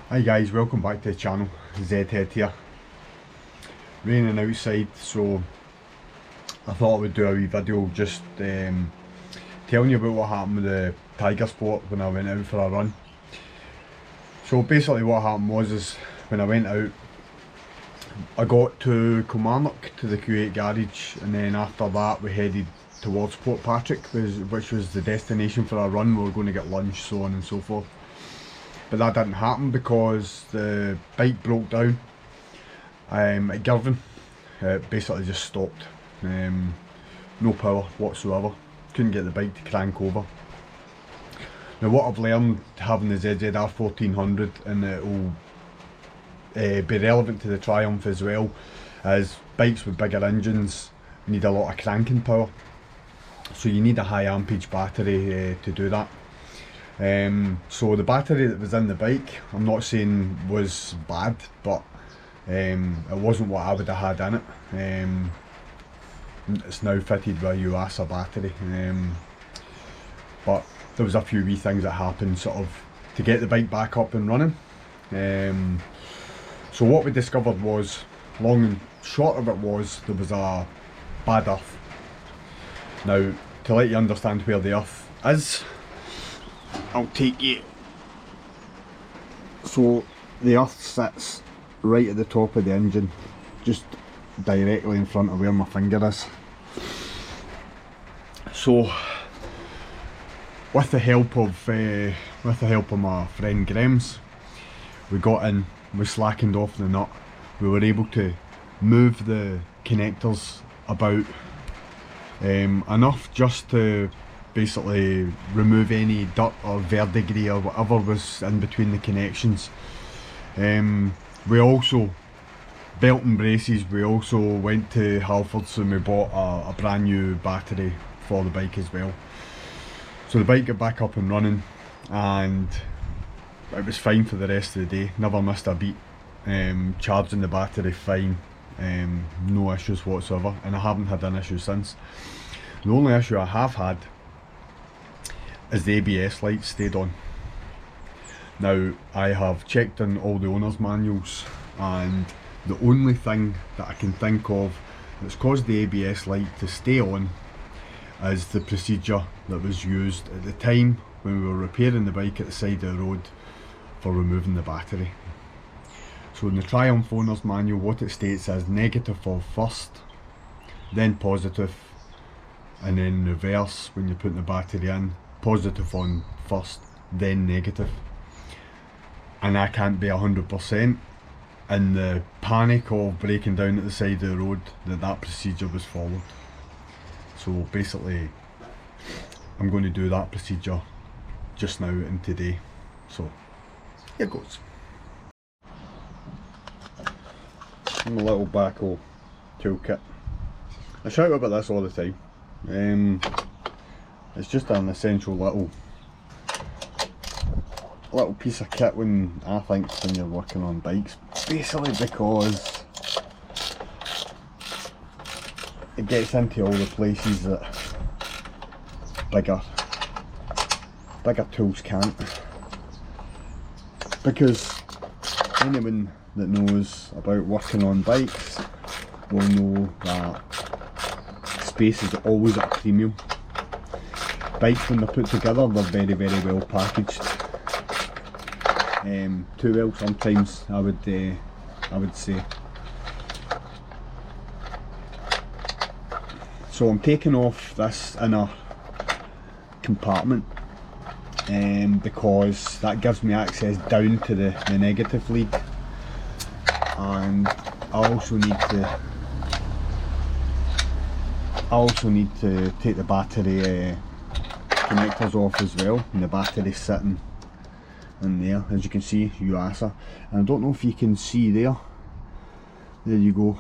Hi guys, welcome back to the channel. Zedhead here. Raining outside, so I thought I would do a wee video just telling you about what happened with the Tiger Sport when I went out for a run. So basically what happened was when I went out, I got to Kilmarnock to the Q8 garage, and then after that we headed towards Port Patrick, which was the destination for our run. We were going to get lunch, so on and so forth. But that didn't happen because the bike broke down at Girvan. It basically just stopped. No power whatsoever. Couldn't get the bike to crank over. Now what I've learned having the ZZR1400, and it will be relevant to the Triumph as well, is bikes with bigger engines need a lot of cranking power. So you need a high ampage battery to do that. So the battery that was in the bike, I'm not saying was bad, but it wasn't what I would have had in it. It's now fitted with a UASA battery, but there was a few wee things that happened sort of to get the bike back up and running. So what we discovered was, long and short of it was, there was a bad earth. Now, to let you understand where the earth is, I'll take you. So the earth sits right at the top of the engine, just directly in front of where my finger is. So with the help of my friend Grems, we got in, we slackened off the nut, we were able to move the connectors about enough just to basically remove any dirt or verdigris or whatever was in between the connections. We also, belt and braces, we also went to Halfords and we bought a brand new battery for the bike as well. So the bike got back up and running, and it was fine for the rest of the day, never missed a beat. Charging the battery fine, no issues whatsoever, and I haven't had an issue since. The only issue I have had is the ABS lights stayed on. Now I have checked in all the owner's manuals, and the only thing that I can think of that's caused the ABS light to stay on is the procedure that was used at the time when we were repairing the bike at the side of the road for removing the battery. So in the Triumph owner's manual, what it states is negative off first, then positive, and then reverse when you're putting the battery in, positive on first, then negative. And I can't be 100% in the panic of breaking down at the side of the road that procedure was followed. So basically I'm going to do that procedure just now and today. So here goes. My little backhoe toolkit. I shout about this all the time. It's just an essential little piece of kit when I think when you're working on bikes, basically because it gets into all the places that bigger tools can't. Because anyone that knows about working on bikes will know that space is always at a premium. Bikes, when they're put together, they're very, very well packaged. Too well sometimes, I would say. So I'm taking off this inner compartment because that gives me access down to the negative lead, and I also need to take the battery connectors off as well, and the battery's sitting in there, as you can see, UASA. And I don't know if you can see there you go,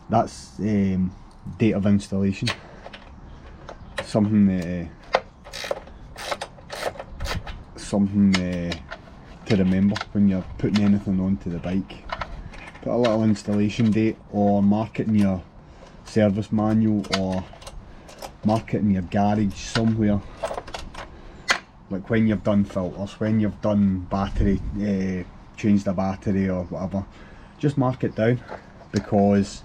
that's date of installation, something to remember when you're putting anything onto the bike. Put a little installation date, or mark it in your service manual, or mark it in your garage somewhere, like when you've done filters, when you've done battery, changed the battery or whatever, just mark it down, because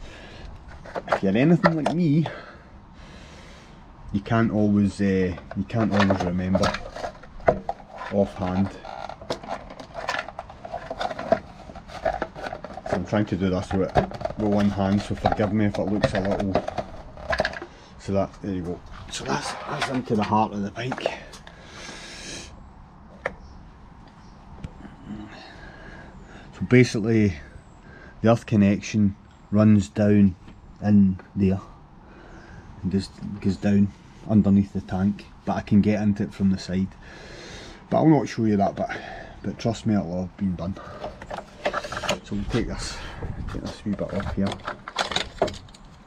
if you're anything like me, you can't always remember offhand. So I'm trying to do this with one hand, so forgive me if it looks a little. So that, there you go. So that's into the heart of the bike. So basically, the earth connection runs down in there and just goes down underneath the tank, but I can get into it from the side. But I'll not show you that bit, but trust me, it'll have been done. So we'll take this wee bit off here.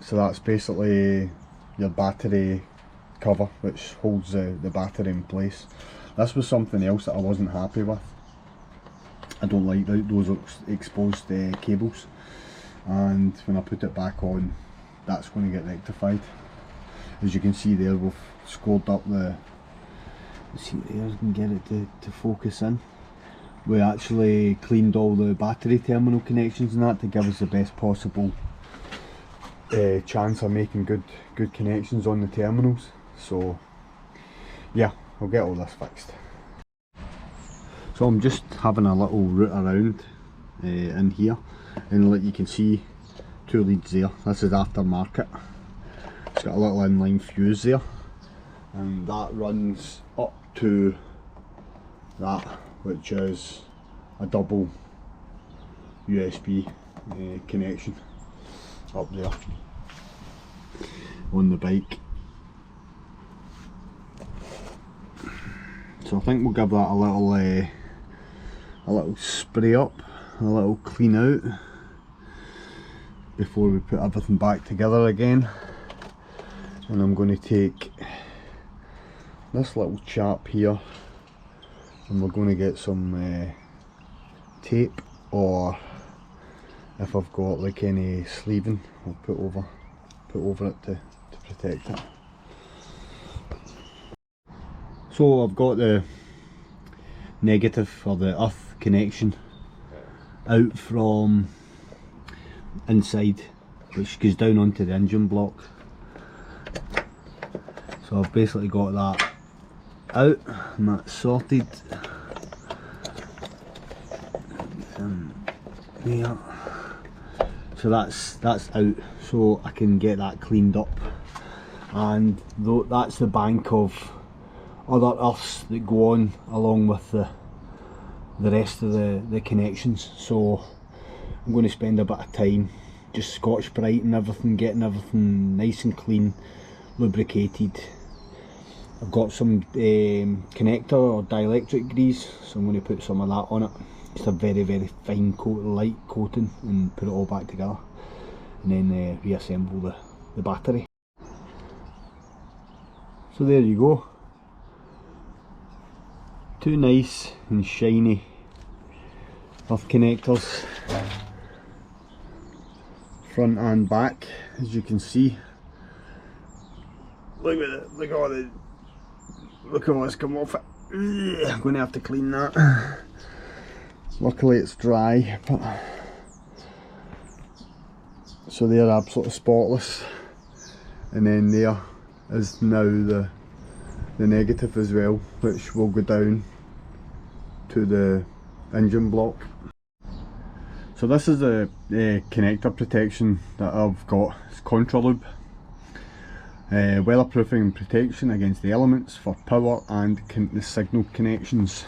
So that's basically your battery cover, which holds the battery in place. This was something else that I wasn't happy with. I don't like those exposed cables, and when I put it back on, that's going to get rectified. As you can see there, we've scored up the, let's see here, I can get it to focus in. We actually cleaned all the battery terminal connections and that to give us the best possible chance of making good connections on the terminals. So yeah, I'll get all this fixed. So I'm just having a little route around in here, and like you can see, 2 leads there. This is aftermarket. It's got a little inline fuse there, and that runs up to that, which is a double USB connection up there on the bike. So I think we'll give that a little spray up, a little clean out before we put everything back together again. And I'm going to take this little chap here, and we're going to get some tape, or if I've got like any sleeving, I'll put over it to protect it. So I've got the negative, or the earth connection, out from inside, which goes down onto the engine block. So I've basically got that out, and that's sorted. There. So that's out, so I can get that cleaned up, and that's the bank of other earths that go on along with the rest of the connections. So I'm going to spend a bit of time just Scotch Brighting everything, getting everything nice and clean, lubricated. I've got some connector or dielectric grease, so I'm going to put some of that on it. Just a very fine coat, light coating, and put it all back together, and then reassemble the battery. So there you go. 2 nice and shiny earth connectors, front and back, as you can see. Look at it, look at what's come off it. I'm going to have to clean that. Luckily it's dry, but so they're absolutely spotless. And then there is now the negative as well, which will go down to the engine block. So this is the connector protection that I've got. It's Contra Lube. Weatherproofing and protection against the elements for power and the signal connections.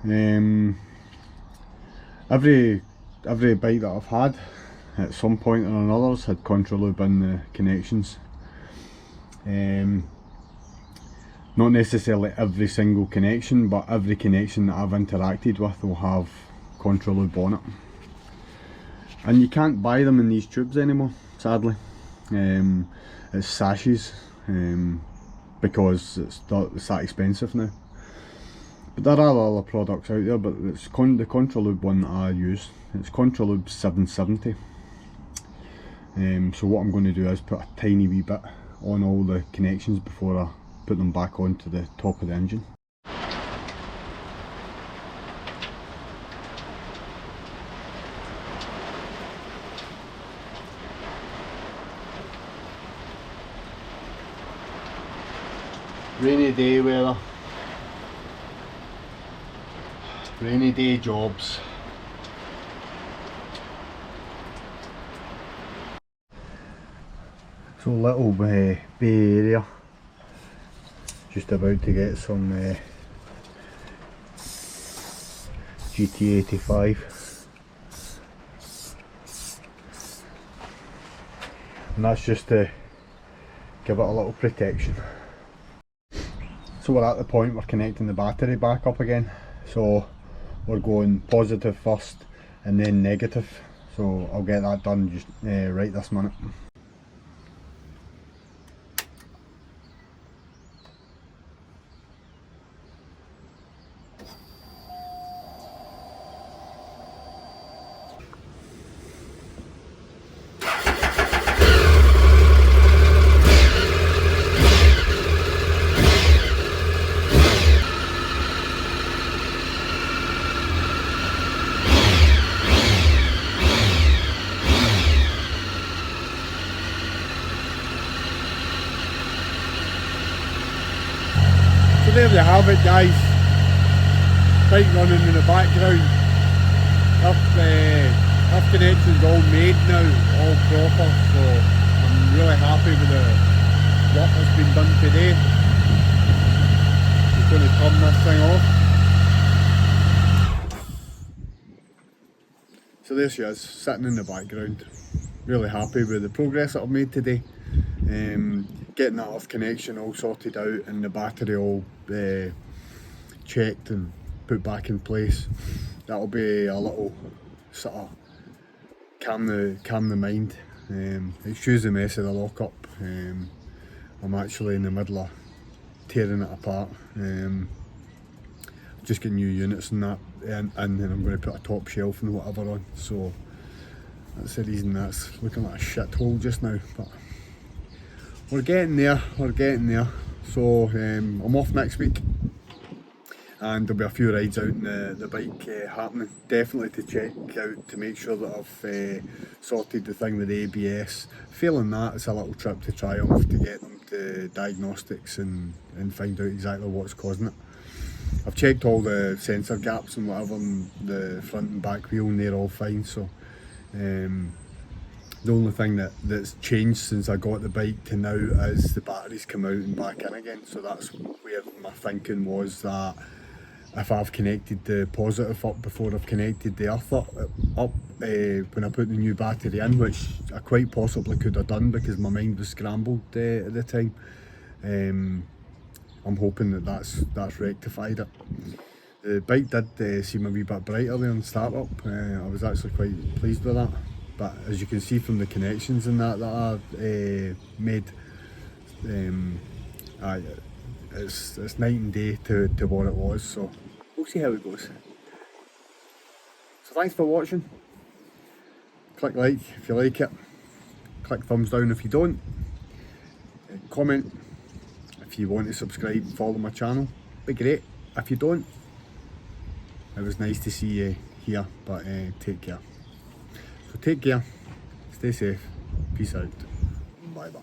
Every bike that I've had at some point or another has had Contra Lube in the connections. Not necessarily every single connection, but every connection that I've interacted with will have Contra Lube on it. And you can't buy them in these tubes anymore, sadly. It's sachets, because it's that expensive now. But there are other products out there, but it's the Contra Lube one that I use. It's Contra Lube 750. So what I'm going to do is put a tiny wee bit on all the connections before I put them back onto the top of the engine. Rainy day weather, rainy day jobs. So little Bay Area, just about to get some GT85, and that's just to give it a little protection. So we're at the point we're connecting the battery back up again, so we're going positive first and then negative, so I'll get that done just right this minute. So there you have it, guys. Bike running in the background. Our connection's all made now, all proper, so I'm really happy with the work that's been done today. Just going to turn this thing off. So there she is, sitting in the background. Really happy with the progress that I've made today. Getting that earth connection all sorted out and the battery all checked and put back in place. That'll be a little sort of calm the mind. Excuse the mess of the lockup. I'm actually in the middle of tearing it apart. Just getting new units and that, and then I'm going to put a top shelf and whatever on. So that's the reason that's looking like a shithole just now. But we're getting there, So I'm off next week, and there'll be a few rides out in the bike happening. Definitely to check out to make sure that I've sorted the thing with the ABS. Failing that, it's a little trip to Triumph to get them to diagnostics and find out exactly what's causing it. I've checked all the sensor gaps and whatever on the front and back wheel, and they're all fine. So the only thing that's changed since I got the bike to now is the batteries come out and back in again. So that's where my thinking was, that if I've connected the positive up before I've connected the earth up when I put the new battery in, which I quite possibly could have done because my mind was scrambled at the time. I'm hoping that that's rectified it. The bike did seem a wee bit brighter there on start up. I was actually quite pleased with that. But as you can see from the connections and that I made, it's night and day to what it was. So we'll see how it goes. So thanks for watching. Click like if you like it. Click thumbs down if you don't. Comment if you want to subscribe and follow my channel. Be great. If you don't, it was nice to see you here, but take care. So take care, stay safe, peace out, bye bye.